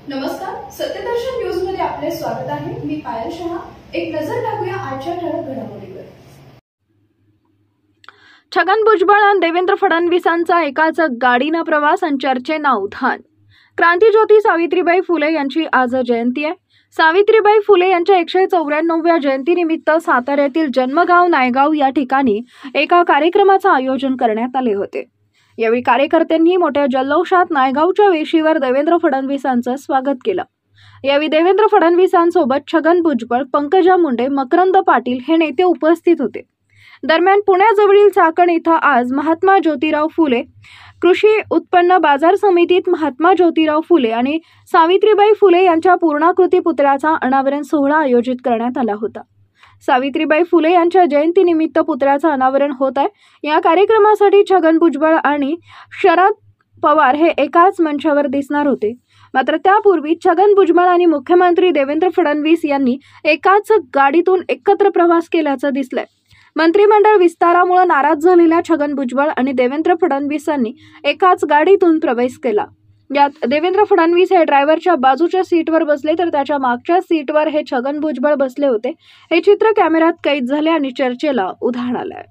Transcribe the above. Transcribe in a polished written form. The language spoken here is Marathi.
नमस्कार, सत्यदर्शन न्यूज मध्ये आपले स्वागत आहे। मी पायल शहा। एक नजर टाकूया आजच्या ठळक घडामोडीवर। छगन भुजबळ आणि देवेंद्र फडणवीसांचा एकाच गाडीनं प्रवास आणि चर्चेनं उधाण। क्रांतीज्योती सावित्रीबाई फुले यांची आज जयंती आहे। सावित्रीबाई फुले यांच्या 194व्या जयंतीनिमित्त साताऱ्यातील जन्मगाव नायगाव या ठिकाणी एका कार्यक्रमाचं आयोजन करण्यात आले होते। यावेळी कार्यकर्त्यांनी मोठ्या जल्लोषात नायगावच्या वेशीवर देवेंद्र फडणवीसांचं स्वागत केलं। यावेळी देवेंद्र फडणवीसांसोबत छगन भुजबळ, पंकजा मुंडे, मकरंद पाटील हे नेते उपस्थित होते। दरम्यान पुण्याजवळील चाकण इथं आज महात्मा ज्योतिराव फुले कृषी उत्पन्न बाजार समितीत महात्मा ज्योतिराव फुले आणि सावित्रीबाई फुले यांच्या पूर्णाकृती पुतळ्याचा अनावरण सोहळा आयोजित करण्यात आला होता। सावित्रीबाई फुले यांच्या जयंतीनिमित्त पुतळ्याचं अनावरण होत आहे। या कार्यक्रमासाठी छगन भुजबळ आणि शरद पवार हे एकाच मंचावर दिसणार होते। मात्र त्यापूर्वी छगन भुजबळ आणि मुख्यमंत्री देवेंद्र फडणवीस यांनी एकाच गाडीतून एकत्र प्रवास केल्याचं दिसलंय। मंत्रिमंडळ विस्तारामुळे नाराज झालेल्या छगन भुजबळ आणि देवेंद्र फडणवीसांनी एकाच गाडीतून प्रवेश केला। यात देवेंद्र फडणवीस हे ड्रायव्हरच्या बाजूच्या सीटवर बसले तर त्याच्या मागच्या सीटवर हे छगन भुजबळ बसले होते। हे चित्र कॅमेऱ्यात कैद झाले आणि चर्चेला उधाण आलंय।